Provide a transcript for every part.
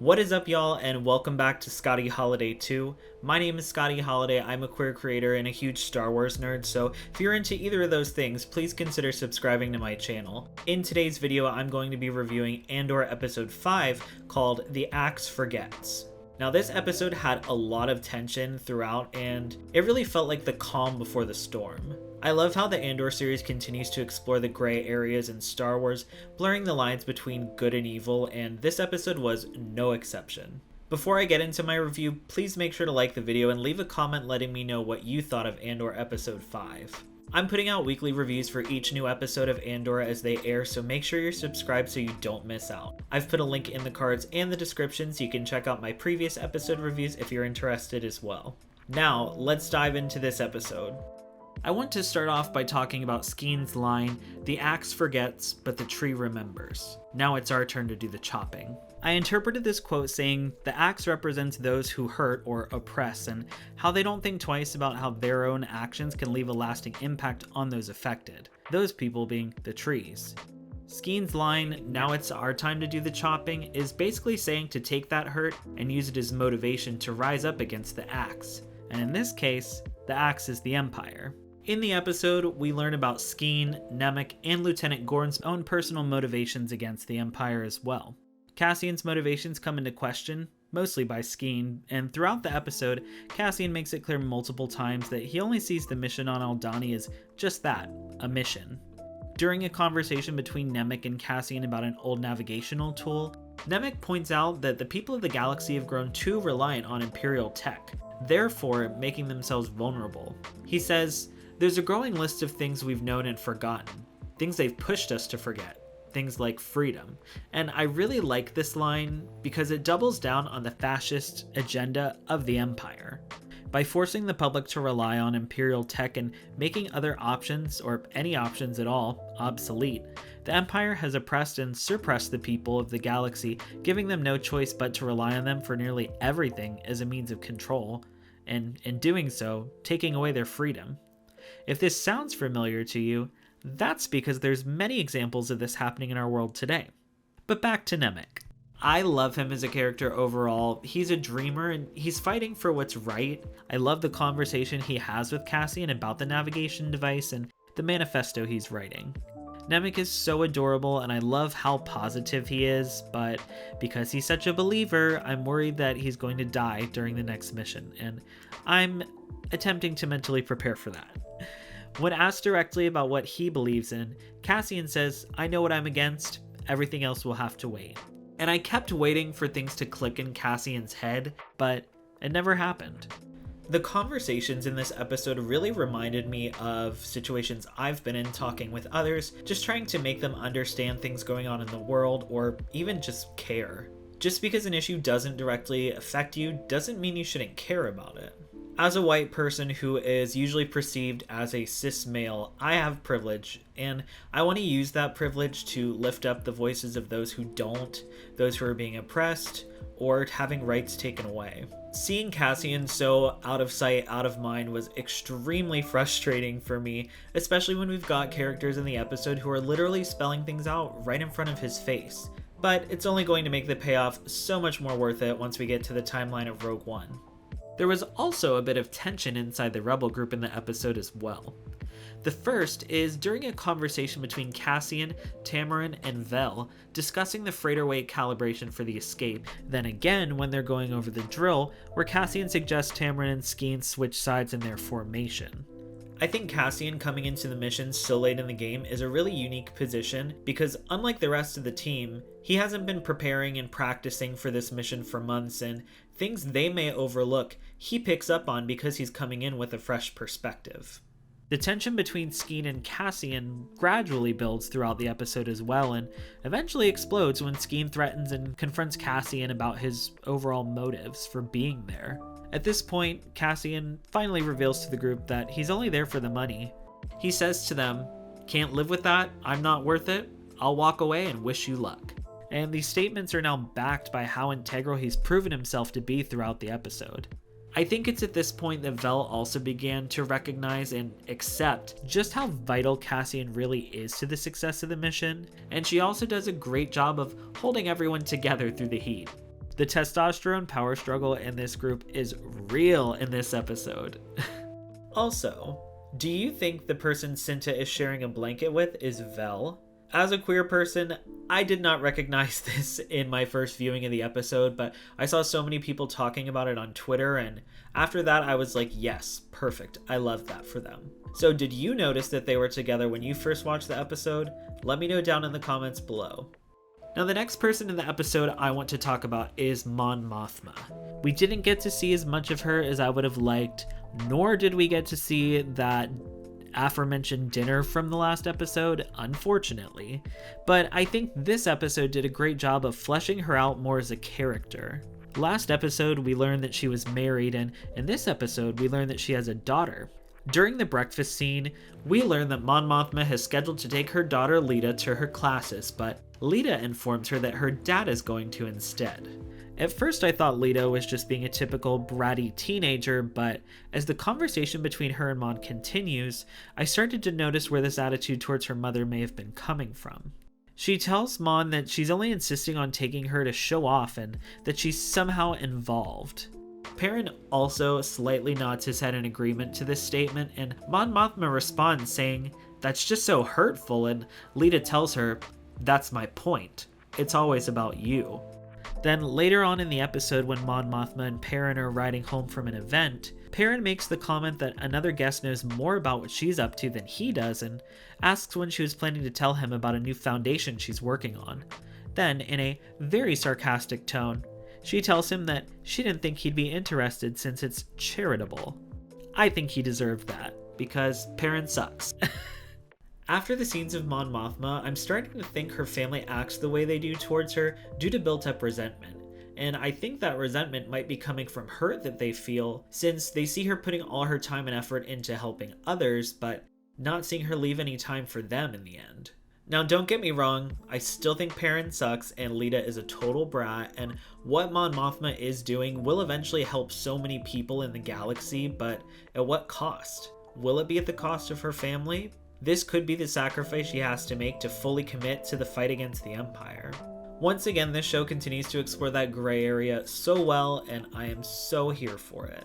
What is up, y'all, and welcome back to Scotty Holiday 2. My name is Scotty Holiday. I'm a queer creator and a huge Star Wars nerd, so if you're into either of those things, please consider subscribing to my channel. In today's video, I'm going to be reviewing Andor Episode 5, called The Axe Forgets. Now, this episode had a lot of tension throughout, and it really felt like the calm before the storm. I love how the Andor series continues to explore the gray areas in Star Wars, blurring the lines between good and evil, and this episode was no exception. Before I get into my review, please make sure to like the video and leave a comment letting me know what you thought of Andor Episode 5. I'm putting out weekly reviews for each new episode of Andor as they air, so make sure you're subscribed so you don't miss out. I've put a link in the cards and the description so you can check out my previous episode reviews if you're interested as well. Now, let's dive into this episode. I want to start off by talking about Skeen's line, "The axe forgets, but the tree remembers. Now it's our turn to do the chopping." I interpreted this quote saying the axe represents those who hurt or oppress, and how they don't think twice about how their own actions can leave a lasting impact on those affected, those people being the trees. Skeen's line, "Now it's our time to do the chopping," is basically saying to take that hurt and use it as motivation to rise up against the axe, and in this case, the axe is the Empire. In the episode, we learn about Skeen, Nemik, and Lieutenant Gorn's own personal motivations against the Empire as well. Cassian's motivations come into question, mostly by Skeen, and throughout the episode, Cassian makes it clear multiple times that he only sees the mission on Aldhani as just that, a mission. During a conversation between Nemik and Cassian about an old navigational tool, Nemik points out that the people of the galaxy have grown too reliant on Imperial tech, therefore making themselves vulnerable. He says, "There's a growing list of things we've known and forgotten, things they've pushed us to forget, things like freedom." And I really like this line because it doubles down on the fascist agenda of the Empire. By forcing the public to rely on Imperial tech and making other options, or any options at all, obsolete, the Empire has oppressed and suppressed the people of the galaxy, giving them no choice but to rely on them for nearly everything as a means of control, and in doing so, taking away their freedom. If this sounds familiar to you, that's because there's many examples of this happening in our world today. But back to Nemik. I love him as a character overall. He's a dreamer and he's fighting for what's right. I love the conversation he has with Cassian about the navigation device and the manifesto he's writing. Nemik is so adorable and I love how positive he is, but because he's such a believer, I'm worried that he's going to die during the next mission, and I'm attempting to mentally prepare for that. When asked directly about what he believes in, Cassian says, "I know what I'm against, everything else will have to wait." And I kept waiting for things to click in Cassian's head, but it never happened. The conversations in this episode really reminded me of situations I've been in talking with others, just trying to make them understand things going on in the world, or even just care. Just because an issue doesn't directly affect you doesn't mean you shouldn't care about it. As a white person who is usually perceived as a cis male, I have privilege, and I want to use that privilege to lift up the voices of those who don't, those who are being oppressed, or having rights taken away. Seeing Cassian so out of sight, out of mind was extremely frustrating for me, especially when we've got characters in the episode who are literally spelling things out right in front of his face. But it's only going to make the payoff so much more worth it once we get to the timeline of Rogue One. There was also a bit of tension inside the rebel group in the episode as well. The first is during a conversation between Cassian, Tamarin, and Vel discussing the freighter weight calibration for the escape, then again when they're going over the drill, where Cassian suggests Tamarin and Skeen switch sides in their formation. I think Cassian coming into the mission so late in the game is a really unique position because unlike the rest of the team, he hasn't been preparing and practicing for this mission for months, and things they may overlook, he picks up on because he's coming in with a fresh perspective. The tension between Skeen and Cassian gradually builds throughout the episode as well, and eventually explodes when Skeen threatens and confronts Cassian about his overall motives for being there. At this point, Cassian finally reveals to the group that he's only there for the money. He says to them, "Can't live with that, I'm not worth it, I'll walk away and wish you luck." And these statements are now backed by how integral he's proven himself to be throughout the episode. I think it's at this point that Vel also began to recognize and accept just how vital Cassian really is to the success of the mission, and she also does a great job of holding everyone together through the heat. The testosterone power struggle in this group is real in this episode. Also, do you think the person Cinta is sharing a blanket with is Vel? As a queer person, I did not recognize this in my first viewing of the episode, but I saw so many people talking about it on Twitter, and after that I was like, yes, perfect, I love that for them. So did you notice that they were together when you first watched the episode? Let me know down in the comments below. Now the next person in the episode I want to talk about is Mon Mothma. We didn't get to see as much of her as I would have liked, nor did we get to see that aforementioned dinner from the last episode, unfortunately, but I think this episode did a great job of fleshing her out more as a character. Last episode we learned that she was married, and in this episode we learned that she has a daughter. During the breakfast scene, we learn that Mon Mothma has scheduled to take her daughter Lita to her classes, but Lita informs her that her dad is going to instead. At first I thought Lita was just being a typical bratty teenager, but as the conversation between her and Mon continues, I started to notice where this attitude towards her mother may have been coming from. She tells Mon that she's only insisting on taking her to show off and that she's somehow involved. Perrin also slightly nods his head in agreement to this statement, and Mon Mothma responds saying, "That's just so hurtful," and Lita tells her, "That's my point. It's always about you." Then later on in the episode, when Mon Mothma and Perrin are riding home from an event, Perrin makes the comment that another guest knows more about what she's up to than he does and asks when she was planning to tell him about a new foundation she's working on. Then, in a very sarcastic tone, she tells him that she didn't think he'd be interested since it's charitable. I think he deserved that, because Perrin sucks. After the scenes of Mon Mothma, I'm starting to think her family acts the way they do towards her due to built-up resentment. And I think that resentment might be coming from hurt that they feel, since they see her putting all her time and effort into helping others, but not seeing her leave any time for them in the end. Now don't get me wrong, I still think Perrin sucks and Lita is a total brat, and what Mon Mothma is doing will eventually help so many people in the galaxy, but at what cost? Will it be at the cost of her family? This could be the sacrifice she has to make to fully commit to the fight against the Empire. Once again, this show continues to explore that gray area so well, and I am so here for it.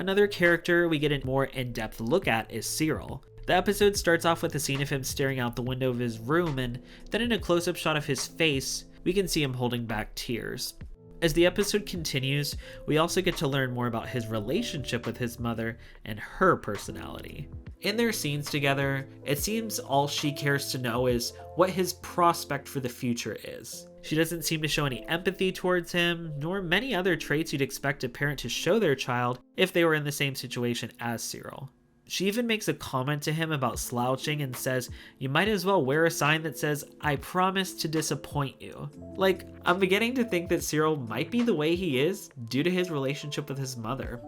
Another character we get a more in-depth look at is Syril. The episode starts off with a scene of him staring out the window of his room, and then in a close-up shot of his face, we can see him holding back tears. As the episode continues, we also get to learn more about his relationship with his mother and her personality. In their scenes together, it seems all she cares to know is what his prospect for the future is. She doesn't seem to show any empathy towards him, nor many other traits you'd expect a parent to show their child if they were in the same situation as Syril. She even makes a comment to him about slouching and says, "You might as well wear a sign that says, 'I promise to disappoint you.'" Like, I'm beginning to think that Syril might be the way he is due to his relationship with his mother.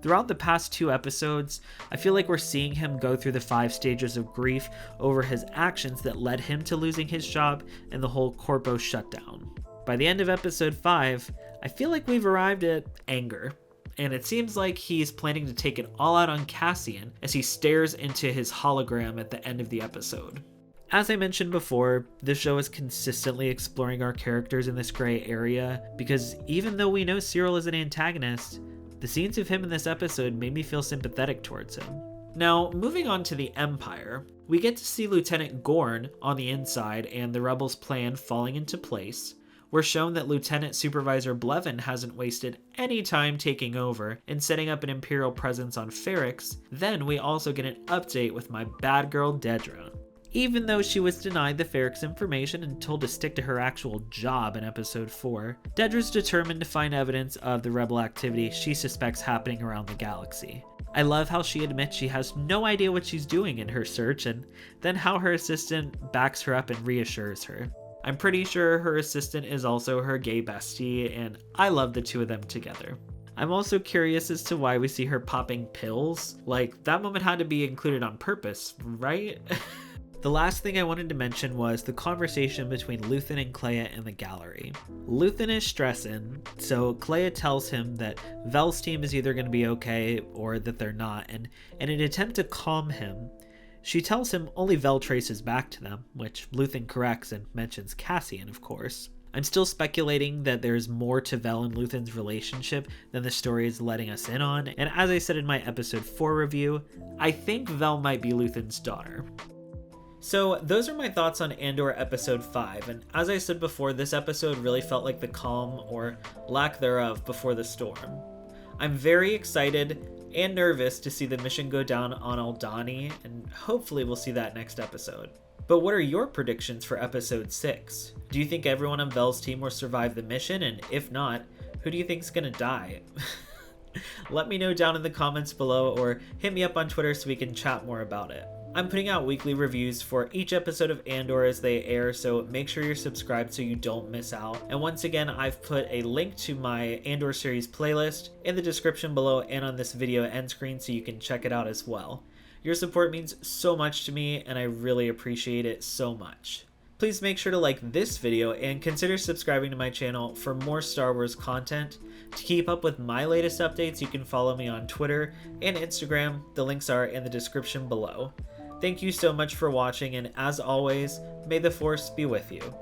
Throughout the past 2 episodes, I feel like we're seeing him go through the 5 stages of grief over his actions that led him to losing his job and the whole corpo shutdown. By the end of episode 5, I feel like we've arrived at anger, and it seems like he's planning to take it all out on Cassian as he stares into his hologram at the end of the episode. As I mentioned before, this show is consistently exploring our characters in this gray area, because even though we know Syril is an antagonist, the scenes of him in this episode made me feel sympathetic towards him. Now, moving on to the Empire, we get to see Lieutenant Gorn on the inside and the Rebels' plan falling into place. We're shown that Lieutenant Supervisor Blevin hasn't wasted any time taking over and setting up an Imperial presence on Ferrix. Then we also get an update with my bad girl Dedra. Even though she was denied the Ferrix information and told to stick to her actual job in episode 4, Dedra's determined to find evidence of the rebel activity she suspects happening around the galaxy. I love how she admits she has no idea what she's doing in her search, and then how her assistant backs her up and reassures her. I'm pretty sure her assistant is also her gay bestie, and I love the two of them together. I'm also curious as to why we see her popping pills. Like, that moment had to be included on purpose, right? The last thing I wanted to mention was the conversation between Luthen and Kleya in the gallery. Luthen is stressing, so Kleya tells him that Vel's team is either going to be okay or that they're not, and in an attempt to calm him, she tells him only Vel traces back to them, which Luthen corrects and mentions Cassian, of course. I'm still speculating that there's more to Vel and Luthen's relationship than the story is letting us in on, and as I said in my episode 4 review, I think Vel might be Luthen's daughter. So those are my thoughts on Andor episode 5, and as I said before, this episode really felt like the calm, or lack thereof, before the storm. I'm very excited and nervous to see the mission go down on Aldhani, and hopefully we'll see that next episode. But what are your predictions for episode 6? Do you think everyone on Vel's team will survive the mission, and if not, who do you think's gonna die? Let me know down in the comments below, or hit me up on Twitter so we can chat more about it. I'm putting out weekly reviews for each episode of Andor as they air, so make sure you're subscribed so you don't miss out. And once again, I've put a link to my Andor Series playlist in the description below and on this video end screen so you can check it out as well. Your support means so much to me, and I really appreciate it so much. Please make sure to like this video and consider subscribing to my channel for more Star Wars content. To keep up with my latest updates, you can follow me on Twitter and Instagram. The links are in the description below. Thank you so much for watching, and as always, may the Force be with you.